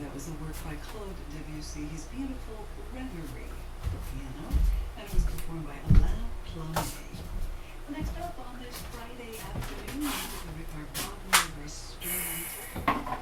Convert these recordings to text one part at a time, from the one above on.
That was a work by Claude Debussy, his beautiful Reverie for piano, and it was performed by Alain Planier. Next up on this Friday afternoon, the Richard Wagner Restaurant.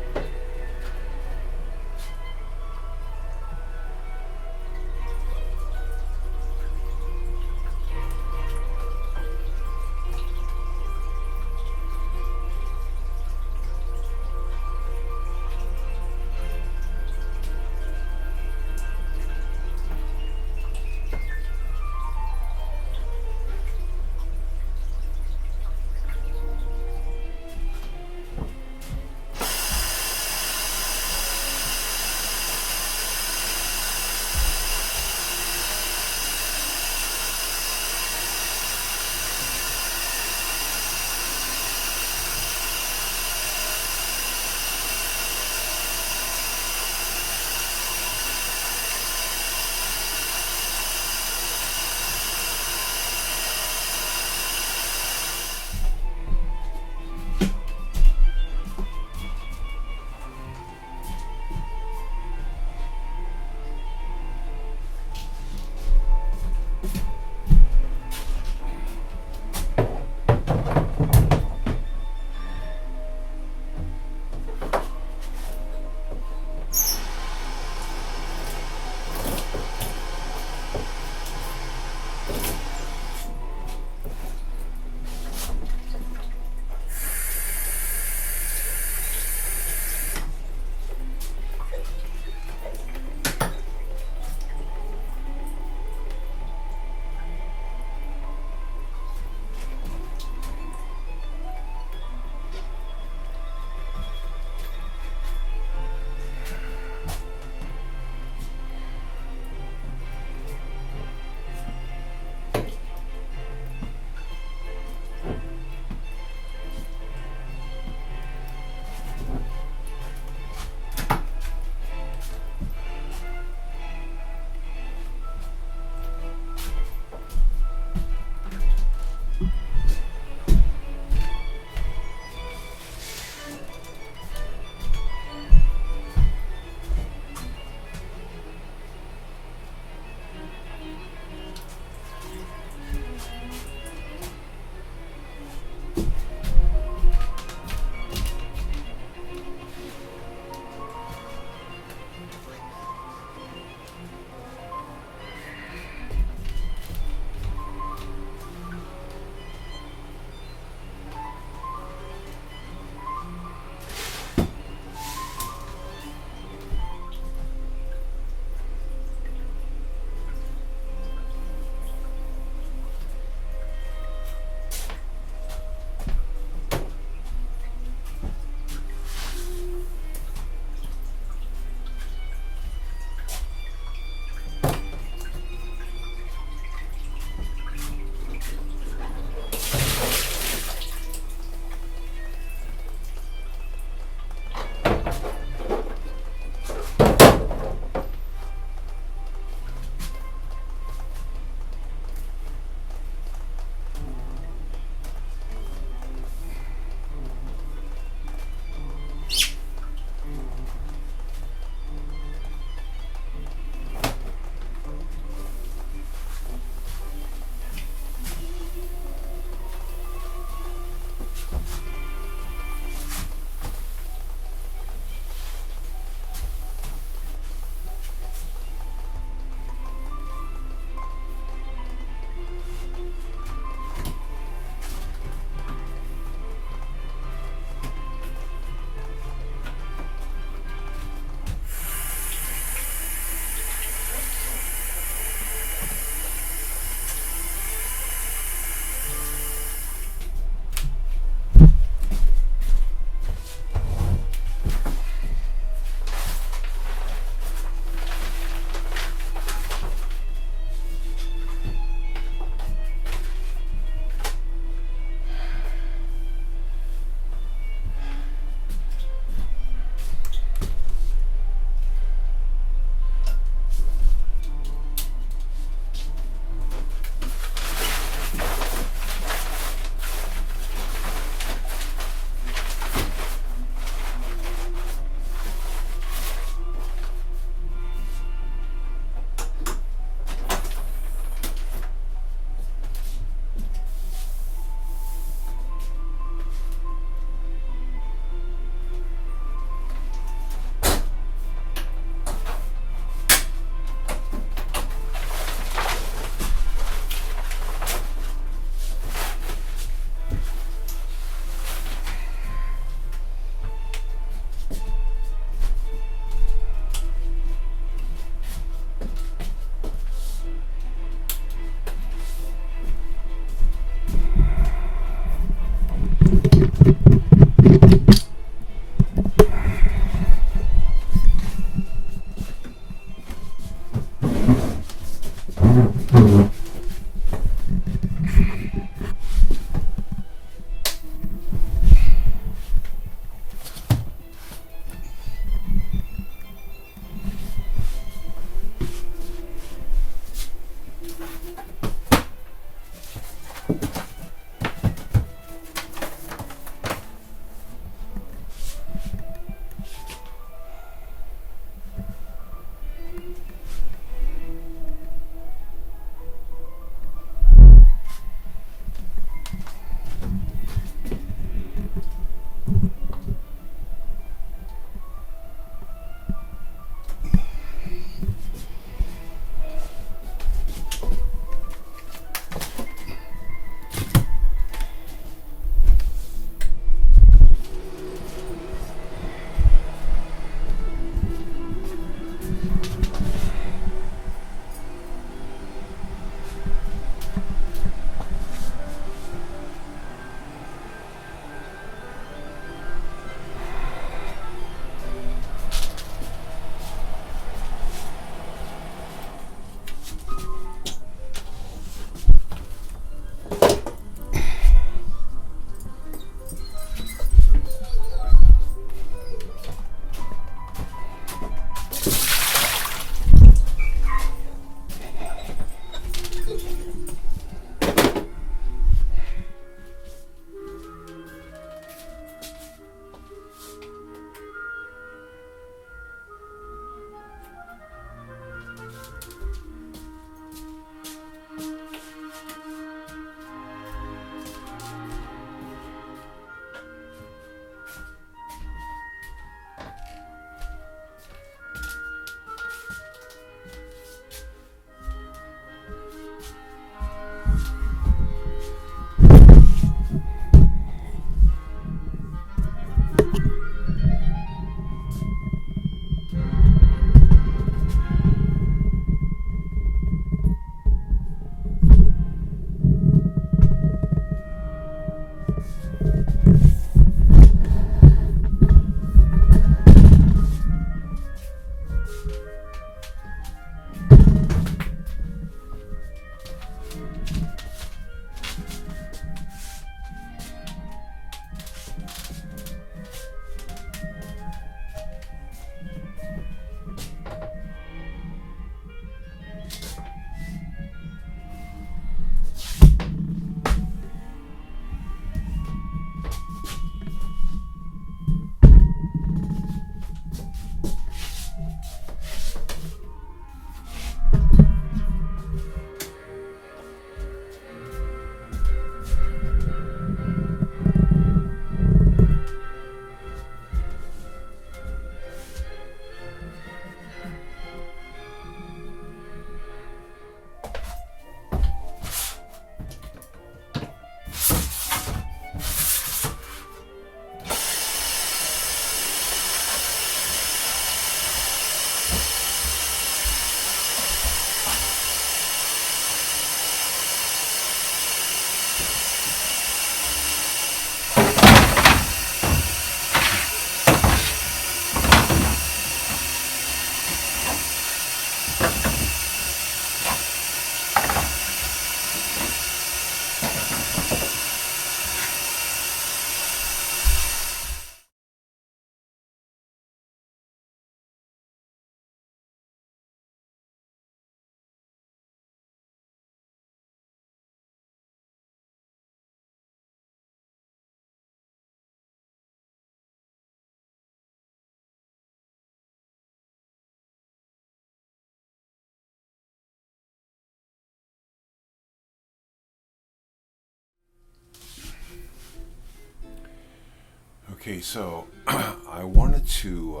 Okay, so I wanted to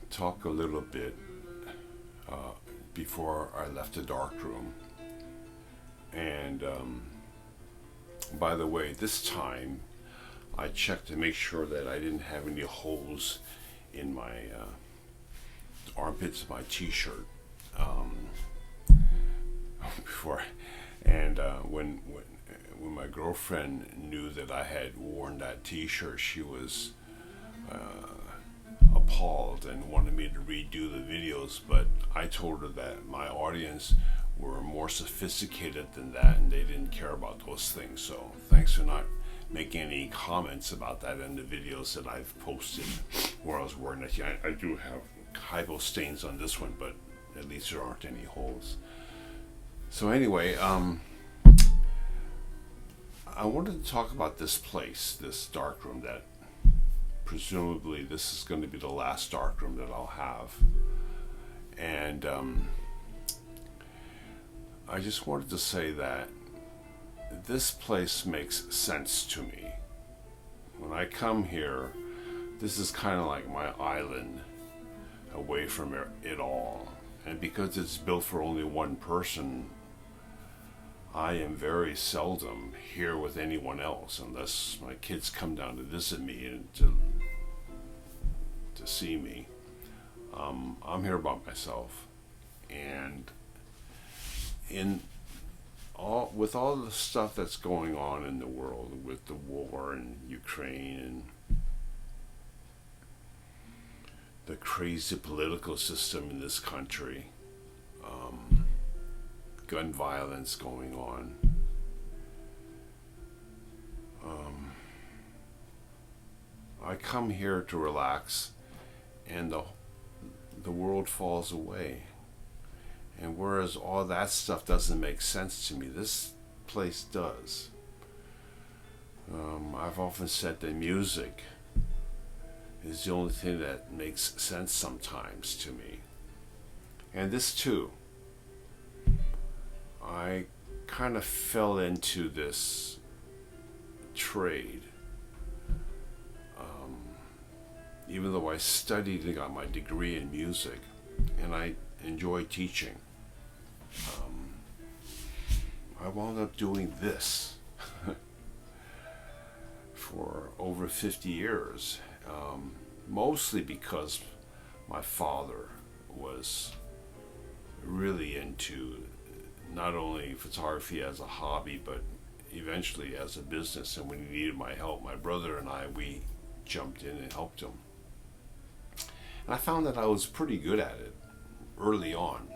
talk a little bit before I left the darkroom. And by the way, this time I checked to make sure that I didn't have any holes in my armpits of my t-shirt before. And when my girlfriend knew that I had worn that t-shirt, she was appalled and wanted me to redo the videos, but I told her that my audience were more sophisticated than that and they didn't care about those things. So thanks for not making any comments about that in the videos that I've posted where I was wearing it. I do have hypo stains on this one, but at least there aren't any holes. So anyway, I wanted to talk about this place, this darkroom, that presumably this is going to be the last darkroom that I'll have. And I just wanted to say that this place makes sense to me. When I come here, this is kind of like my island away from it all. And because it's built for only one person, I am very seldom here with anyone else unless my kids come down to visit me and to see me. I'm here by myself, and with all the stuff that's going on in the world, with the war in Ukraine and the crazy political system in this country, gun violence going on, I come here to relax, and the world falls away. And whereas all that stuff doesn't make sense to me, this place does. I've often said that music is the only thing that makes sense sometimes to me. And this too. I kind of fell into this trade. Even though I studied and got my degree in music, and I enjoy teaching, I wound up doing this for over 50 years, mostly because my father was really into not only photography as a hobby, but eventually as a business. And when he needed my help, my brother and we jumped in and helped him. And I found that I was pretty good at it early on.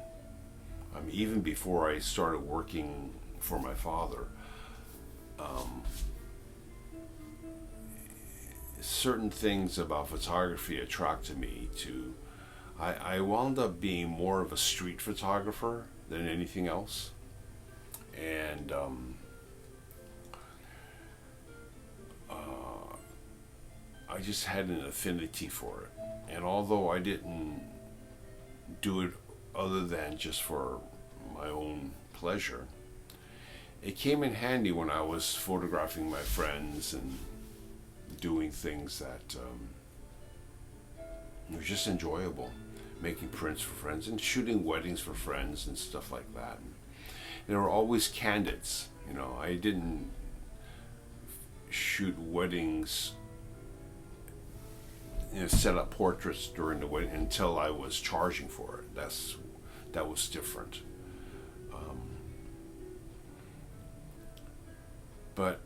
Even before I started working for my father, certain things about photography attracted me to. I wound up being more of a street photographer than anything else, and I just had an affinity for it. And although I didn't do it other than just for my own pleasure, it came in handy when I was photographing my friends and doing things that were just enjoyable, making prints for friends and shooting weddings for friends and stuff like that. And they were always candids. I didn't shoot weddings, set up portraits during the wedding until I was charging for it. That was different. But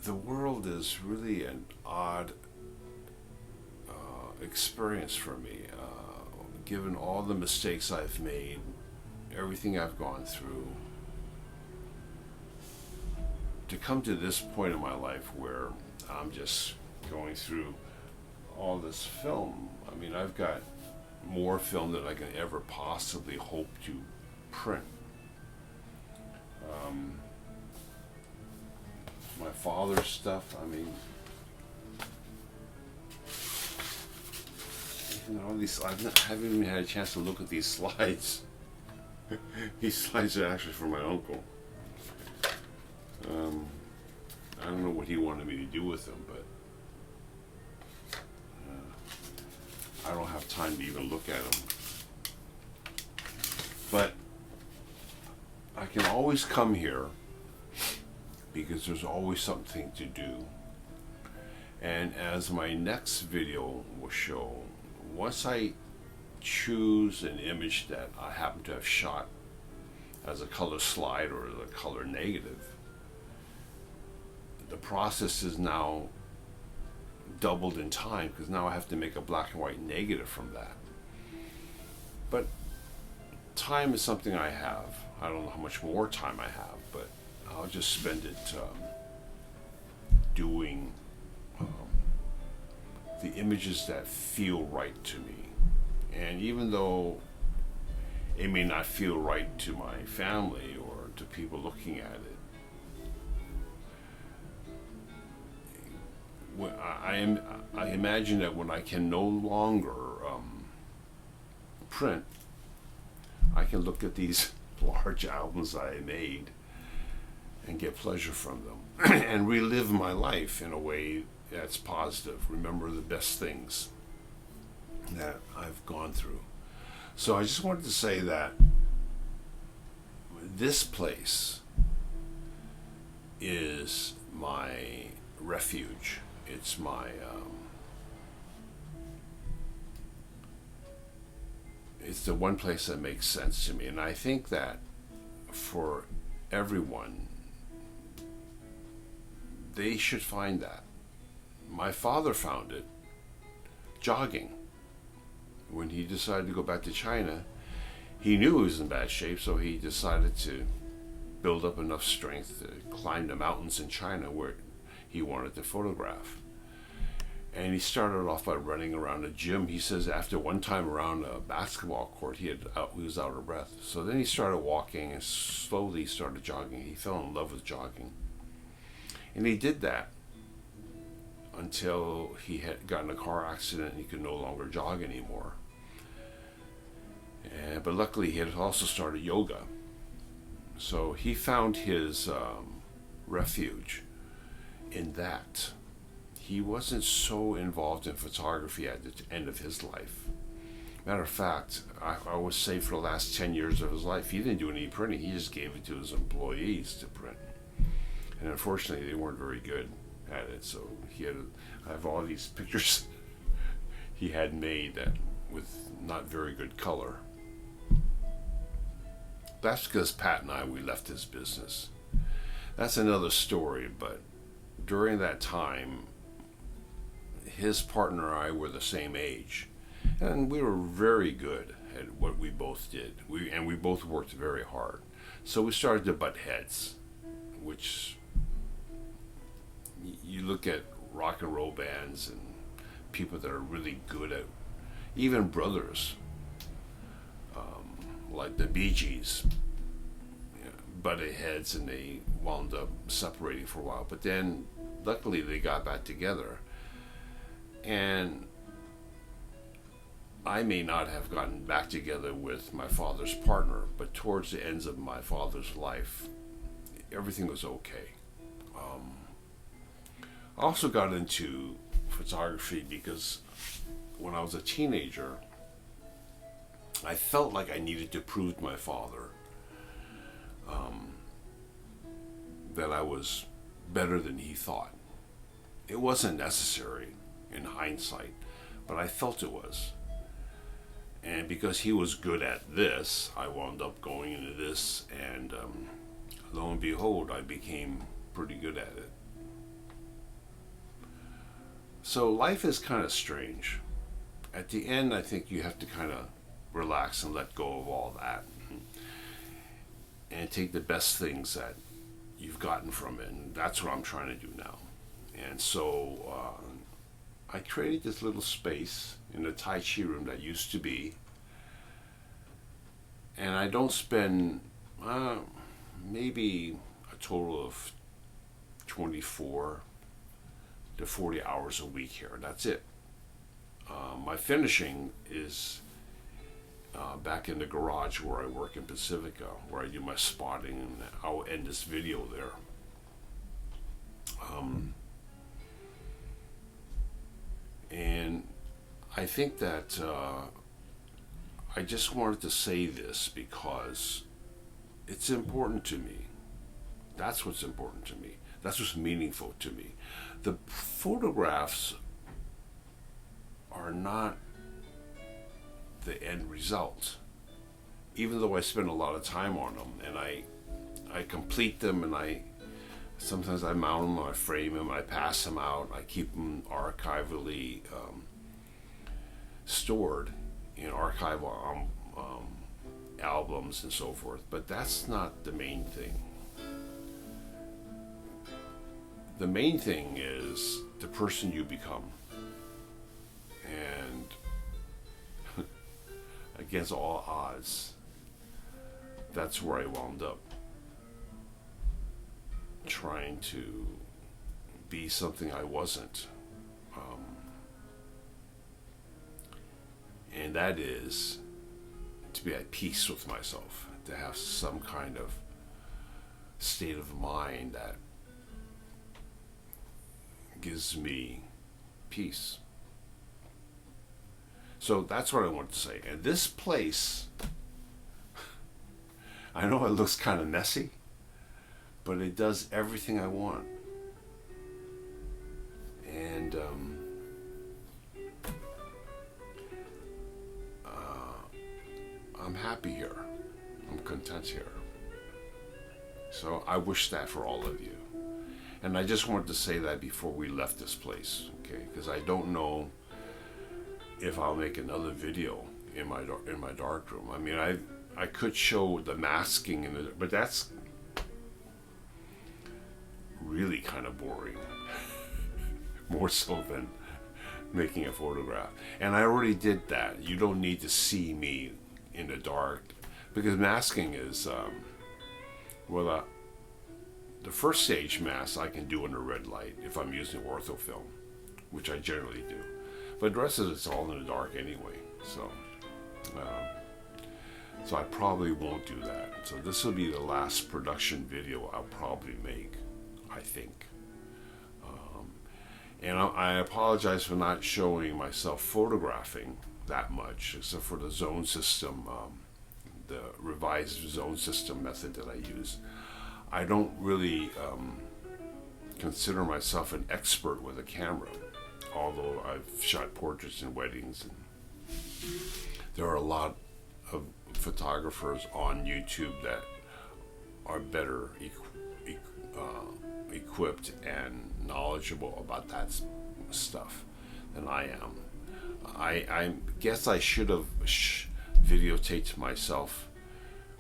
the world is really an odd experience for me, given all the mistakes I've made, everything I've gone through, to come to this point in my life where I'm just going through all this film. I've got more film than I can ever possibly hope to print. My father's stuff, all these, I haven't even had a chance to look at these slides. These slides are actually for my uncle. I don't know what he wanted me to do with them, but I don't have time to even look at them. But I can always come here because there's always something to do. And as my next video will show, once I choose an image that I happen to have shot as a color slide or as a color negative, the process is now doubled in time because now I have to make a black and white negative from that. But time is something I have. I don't know how much more time I have, but I'll just spend it doing the images that feel right to me. And even though it may not feel right to my family or to people looking at it, I imagine that when I can no longer print, I can look at these large albums I made and get pleasure from them and relive my life in a way that's positive. Remember the best things that I've gone through. So I just wanted to say that this place is my refuge. It's my it's the one place that makes sense to me, and I think that for everyone, they should find that. My father found it jogging. When he decided to go back to China, he knew he was in bad shape, so he decided to build up enough strength to climb the mountains in China where he wanted to photograph. And he started off by running around a gym. He says after one time around a basketball court, he was out of breath. So then he started walking and slowly started jogging. He fell in love with jogging. And he did that until he had gotten a car accident and he could no longer jog anymore. But luckily he had also started yoga. So he found his refuge in that. He wasn't so involved in photography at the end of his life. Matter of fact, I would say for the last 10 years of his life, he didn't do any printing. He just gave it to his employees to print. And unfortunately, they weren't very good at it. So I have all these pictures he had made that with not very good color. That's because Pat and I, we left his business. That's another story, but during that time, his partner and I were the same age, and we were very good at what we both did. We both worked very hard. So we started to butt heads, which you look at rock and roll bands and people that are really good at, even brothers, like the Bee Gees, butted heads and they wound up separating for a while. But then, luckily, they got back together. And I may not have gotten back together with my father's partner, but towards the ends of my father's life, everything was okay. I also got into photography because when I was a teenager, I felt like I needed to prove to my father that I was better than he thought. It wasn't necessary in hindsight, but I felt it was. And because he was good at this, I wound up going into this, and lo and behold, I became pretty good at it. So life is kind of strange. At the end, I think you have to kind of relax and let go of all that and take the best things that you've gotten from it. And that's what I'm trying to do now. And so I created this little space in the Tai Chi room that used to be. And I don't spend maybe a total of 24 to 40 hours a week here. That's it. My finishing is back in the garage where I work in Pacifica, where I do my spotting, and I'll end this video there. And I think that I just wanted to say this because it's important to me. That's what's important to me. That's what's meaningful to me. The photographs are not the end result. Even though I spend a lot of time on them and I complete them, and sometimes I mount them, I frame them, I pass them out, I keep them archivally stored in archival albums and so forth. But that's not the main thing. The main thing is the person you become. And against all odds, that's where I wound up. Trying to be something I wasn't. And that is to be at peace with myself, to have some kind of state of mind that gives me peace. So that's what I want to say. And this place, I know it looks kind of messy, but it does everything I want. And I'm happy here. I'm content here. So I wish that for all of you. And I just wanted to say that before we left this place, okay? Because I don't know if I'll make another video in my darkroom. I mean, I could show the masking but that's really kind of boring. More so than making a photograph. And I already did that. You don't need to see me in the dark, because masking is the first stage mask I can do in a red light if I'm using ortho film, which I generally do. But the rest of it's all in the dark anyway. So I probably won't do that. So this will be the last production video I'll probably make, I think. And I apologize for not showing myself photographing that much, except for the zone system, the revised zone system method that I use. I don't really consider myself an expert with a camera, although I've shot portraits and weddings. And there are a lot of photographers on YouTube that are better equipped and knowledgeable about that stuff than I am. I guess I should have videotaped myself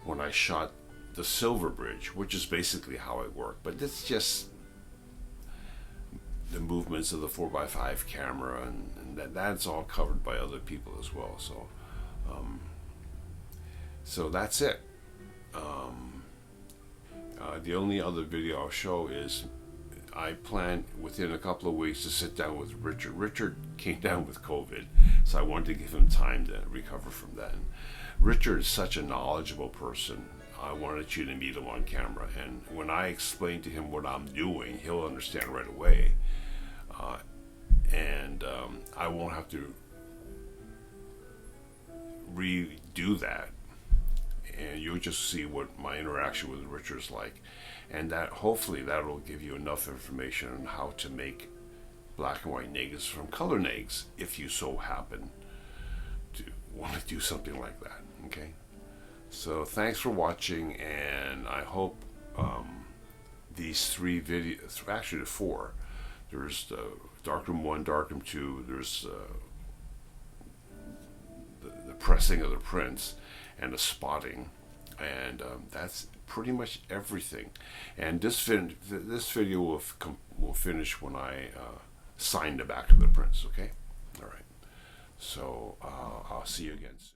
when I shot the Silver Bridge, which is basically how I work. But it's just the movements of the 4x5 camera, and that's all covered by other people as well. So that's it. The only other video I'll show is I plan within a couple of weeks to sit down with Richard. Richard came down with COVID, so I wanted to give him time to recover from that. And Richard is such a knowledgeable person. I wanted you to meet him on camera, and when I explain to him what I'm doing, he'll understand right away. I won't have to redo that, and you'll just see what my interaction with Richard is like, and that hopefully that'll give you enough information on how to make black and white negatives from color negs, if you so happen to want to do something like that. Okay, so thanks for watching, and I hope these 3 videos, actually the 4, there's the darkroom 1, darkroom 2, there's the pressing of the prints and the spotting, and that's pretty much everything. And this video will finish when I sign the back of the prints. Okay, all right. So I'll see you again soon.